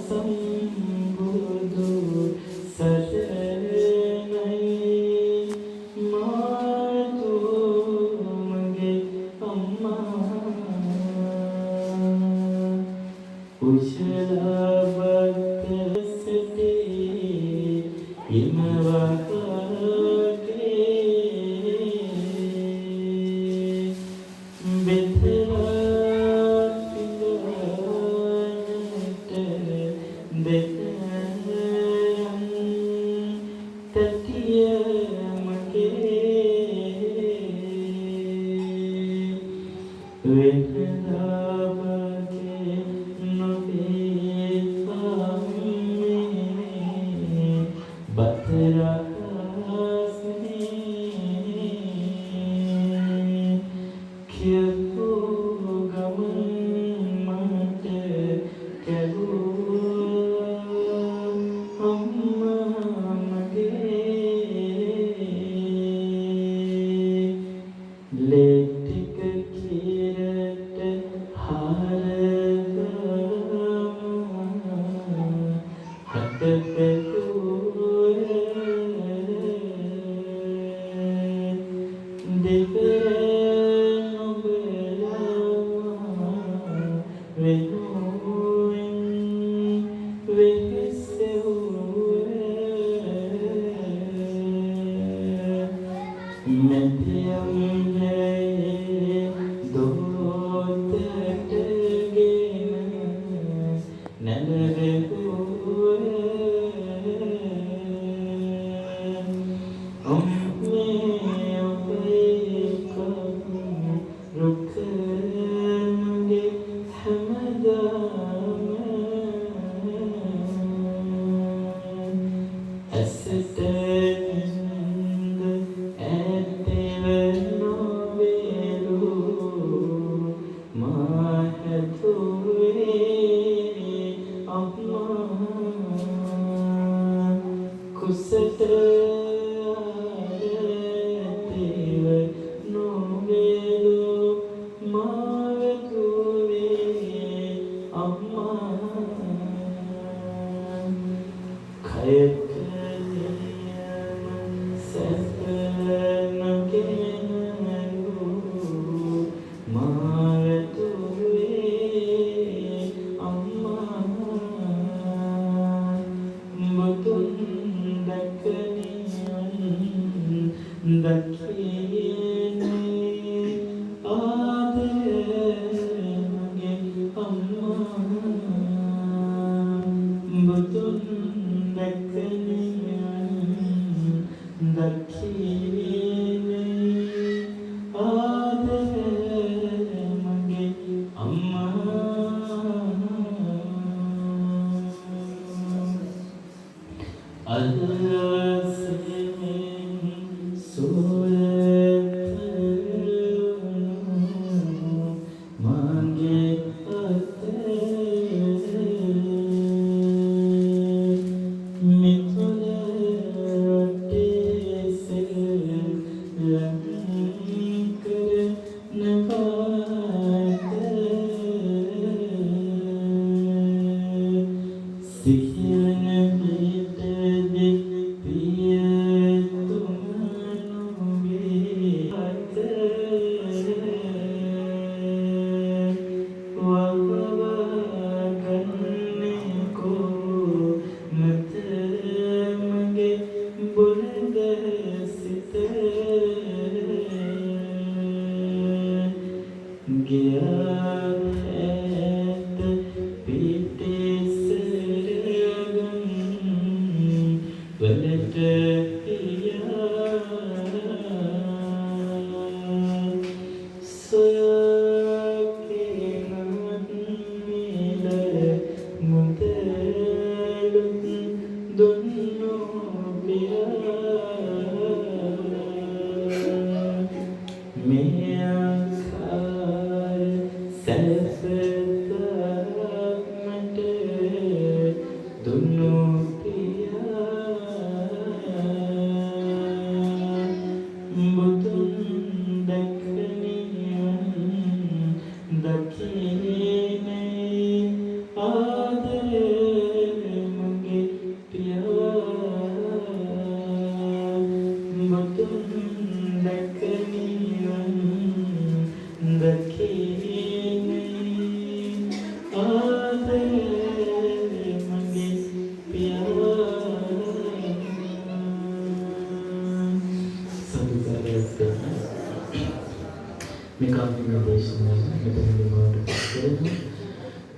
සම්බුදු සරණයි මාතු මගේ අම්මා උෂ්ණ බද්දසති හිමවකගේ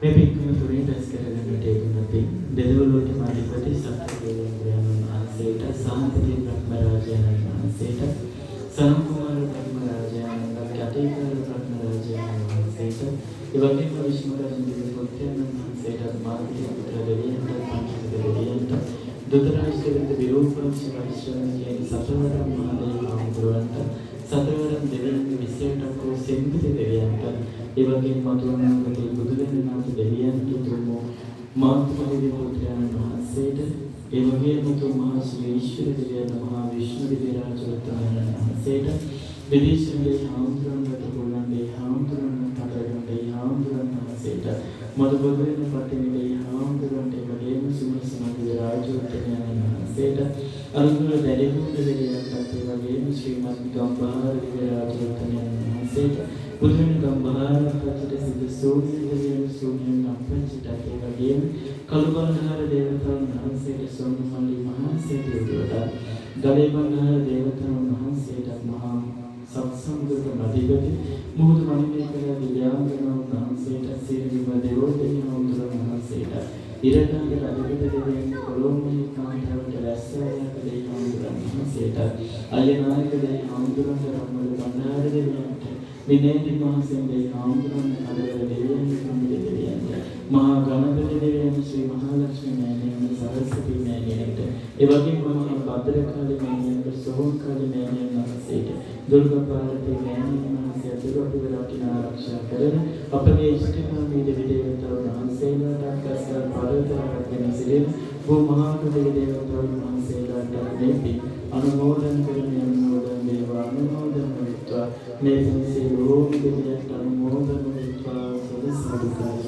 මේ පින්කම තුලින් රැස් කරගන්නට යෙදුණු දෙවිවරුන්ට මාධිපති සත්‍යදේවයන් වහන්සේට සාන්තිදී බ්‍රහ්ම රාජයන් වහන්සේට සනකුමාර බ්‍රහ්ම රාජයන් ගතේකර බ්‍රහ්ම රාජයන් වහන්සේට එවැගේම විශ්ම රාජින්ගේ පුත්‍රයන් වහන්සේට මාධ්‍ය පුත්‍ර දෙවියන්ට පංචක දෙවියන්ට දුතරාජ්‍යවිද විරූපක්ෂ වෛශ්‍රවණියන් සතරවරම් මහදේව හාමුදුරුවන්ට සතරවරම් දෙවියන්ගේ විශේෂ කෝ සෙන්පති දෙවියන්ට එවැගේම මතුවනාගතේ බුදුදෙනාට දෙවියන්ට තුමෝ මාතුමගේ පුත්‍රයන් වහන්සේට එවැගේම තුමා ශ්‍රී ඊශ්වර දෙවියන් මහා විෂ්ණු දෙවියන් වහන්සේට විදේශයේ හාමුදුරුවන්ට ගොල්ලන්ගේ හාමුදුරුවන්ට කටරගන්නේ හාමුදුරුවන් වහන්සේට මදුබගරේ පටිනේ හාමුදුරුවන්ට එවැගේම සුමසමගේ රාජෝත්තමයන් වහන්සේට අනුගුණ දැරිමුද දෙවියන්ට එවැගේම ශ්‍රීමත් ගම්බාර දෙවියන් රාජෝත්තමයන් වහන්සේට පුදුම ගම්බාර පතිත සිදු සෝමියන් සෝමියන් අප්පච්චිට එවැගේම කලුබන්හාර දේවතාවුන් වහන්සේට සෝමමල්ලි මහසේතුවට ගලේබන්හාර දේවතාවුන් වහන්සේට මහා සත්සංගක මධිපති මුහුදු මණිමේකල දිව්‍යාංගනාවුන් වහන්සේට සිරිම දේවෝත්තම වහන්සේට ඉරණංග රජපති දෙවියන් කොළොම්බේ කාන්තාවට රැස්වැයක් දෙවියන් වහන්සේට අයනායක දෙවියන් රම්මල බණ්ඩාර දෙවියන්ට විනේදි මහසෙන්ගේ හාමුදුරන් කඩවල දෙවියන් කුඹිරි දෙවියන්ට මහා ගණපති දෙවියන් ශ්‍රී මහලක්ෂ්මී මෑණියන් සරස්වති මෑණියන්ට එවැගේම මහා භද්‍රකාලි මෑණියන්ට සෝමකාලි මෑණියන් වහන්සේට දුර්ගා පාර්වතී මෑණියන් වහන්සේ අතුරුපිට රකින්න ආරක්ෂා කරන අපගේ ඉෂ්ඨකාමී දෙවි දේවතාවුන් වහන්සේලාට අත්කසල් පරිවර්තනයක් වෙන සිටින බෝ මහා දෙවි දේවතාවුන් වහන්සේලාට දෙපි අනුමෝදන් කරමින් අනුමෝදන් වේවා අනුමෝදන් වෙත්වා මේ පින්සේ රෝම දෙවියන්ට අනුමෝදන් වෙත්වා සදසදුකාරය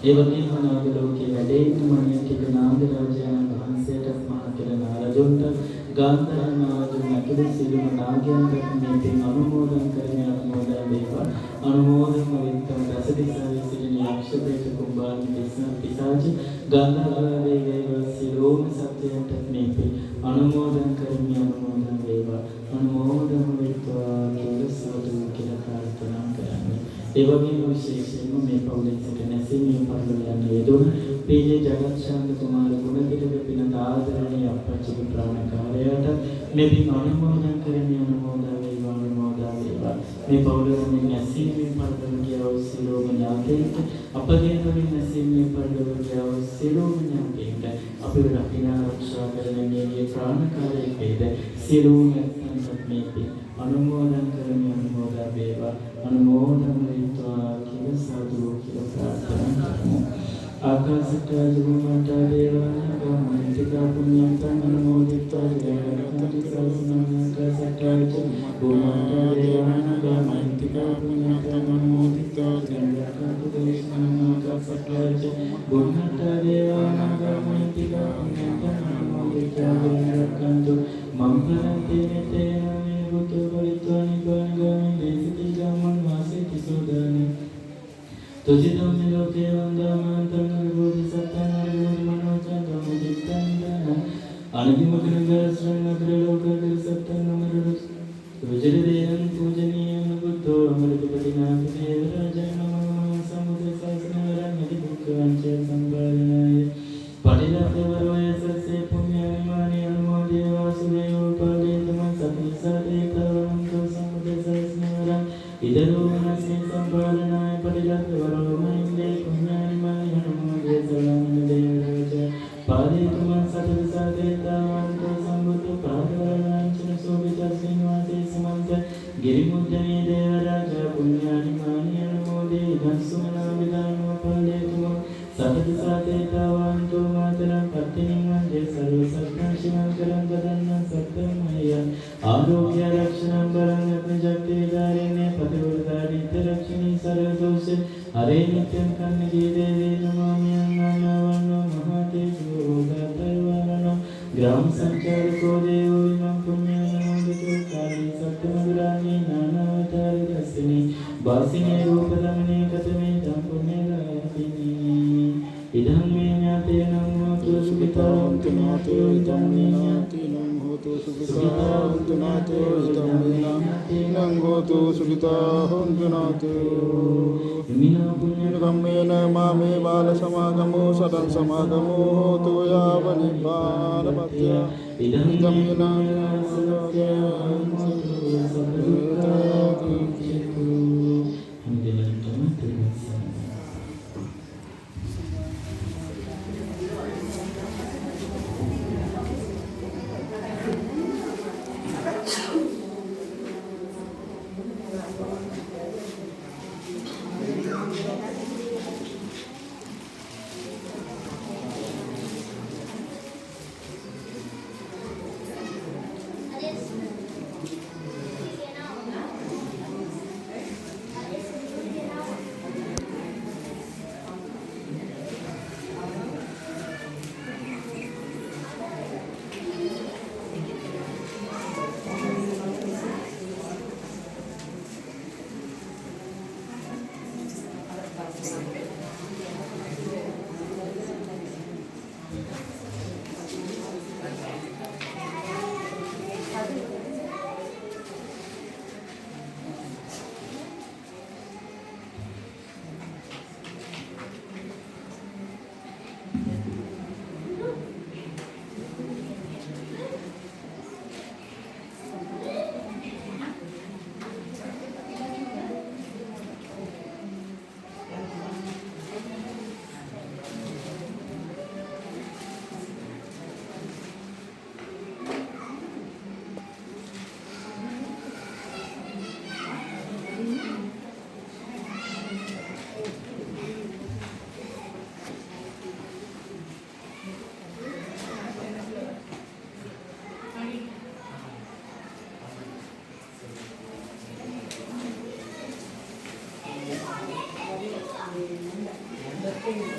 ඒ වගේම නාග ලෝකයේ වැඩෙන්න මනියටික නාග රාජයන් වහන්සේට මහා කෙල නාරජුන්ට ගාන්ධාර නාරජුන් ඇතුළු සියලුම නාගයන්ට මේ පින් අනුමෝදන් කරමින් අනුමෝදන් වේවා අනුමෝදන් වෙත්වා දසදිසාවේ සිටින යක්ෂපේත කුම්භාණි පිසාච ගන්ධාරාවේ වේවා සියලුම සත්‍යයන්ට මේ පින් අනුමෝදන් කරමින් අනුමෝදන් වේවා අනුමෝදන් වෙත්වා කියලා සාදු කියලා ප්‍රාර්ථනා කරන්නේ ඒ වගේම විශේෂයෙන්ම මේ පෞලෙන් සිටින සීමිය පරිලෝයන් යෙදුන පීජේ ජගත් ශාන්ත කුමාර ගුණතිලක පින ආදරණීය අපච්චි ප්‍රාණකාරයට මේ පින් අනුමෝදන් කරමින් අනුමෝදන් වේවා අනුමෝදන් වේවා මේ පෞලෙන් නැසීමේ පරිලෝකියව සිලෝම ඥාතේට අපගේ තුලින් නැසීමේ පරිලෝකියව සිලෝම ඥාතේට අපේ රකින්න ආරක්ෂා කරන මේ ප්‍රාණකාරයේ වේද සිලෝම මේ පින් අනුමෝදන් කරමින් අනුමෝදන් වේවා අනුමෝදන් වෙත්වා කියලා සාදු කියලා ප්‍රාර්ථනා කරමු ආකාශට ජුමන්ට දේවානග මහින්තිකා පුඤ්ඤන්තං අනුමෝදිත්වා ජයග්‍රහණති සසනං ආකාශට බුමන්ට දේවානග මහින්තිකා පුඤ්ඤන්තං අනුමෝදිත්වා ජයග්‍රහණති දේශනං ආකාශට බුමන්ට දේවානග මහින්තිකා පුඤ්ඤන්තං අනුමෝදිත්වා ජයග්‍රහණති මංගලන්තේ නිතේන බුද්ධ පරිත්වානි ගාමී දේසිතී ගමන් වාසී සෝදානි තුසිතම් නිලෝකේ වන්දමාන්තං බෝධිසත්වං ආයෝධි මනෝචන්දං මුදිත්තං අනදිමකරංගස්රං අග්‍රලෝකේ සත්තං නමරුදු තුජිරදේයං පූජනීයං බුද්ධෝ අමෘතපතිනාථ දේව රාජං නමෝ සම්බුද්ධ ශාසනවරං අධිමුඛං ච සම්පාදනාය පටිලක්ඛවරෝය සස්සේ පුඤ්ඤානිමානි අනුමෝදේ වාසුදේව පාදේතම සතිසදේකවං සම්බුද්ධ ශාසනවරං ඉදරෝමනස්සේ සම්පාදනාය පටිලක්ඛවරෝ මහින්දේ පුඤ්ඤානිමානි අනුමෝදේ සලං දේව රාජ පාදේතම සතිසදේකවං සම්බුද්ධ පාදවරණං සෝවිතස්සින් වාසේ සමන්ත ගිරිමුද්දමේ දේව රාජ පුඤ්ඤානිමානි අනුමෝදේ ධම්සුමනා විදානෝ පාදේතම සතිසදේකවං මාතරං පත්තිනින් වන්දේ සර්ව සත්‍යං ශිවං කරං ගදන්න සත්‍යමය ආරෝග්‍ය රක්ෂණං බලං අපජක්තේ ධාරිනේ පතිවෘතාදිත්‍ය රක්ෂණී සර්ව දෝෂ හරේ නිත්‍යං කන්නදී දේවේ නමාමියං නාමවන්නෝ මහා තේජෝ ගතවරණෝ ග්‍රාම සංචාරකෝ දේවෝ විමං පුඤ්ඤානමෝදිතෝ කාලී සත්‍යමදුරාණී නානාවතාරි දස්සිනේ වාසිනේ රූපදමනේ කතමේ ධම් පුඤ්ඤලාභිනී ඉදං මේ ඥාතේනං හෝතු සුඛිතාං ඥාතෝ ඉදං මේ ඥාතේනං හෝතු sukita hontu nato itamina nangotu sukita hontu nato kammena mame bala samagamo sadam samagamo hotu ya vanibbana patya itamina Thank you.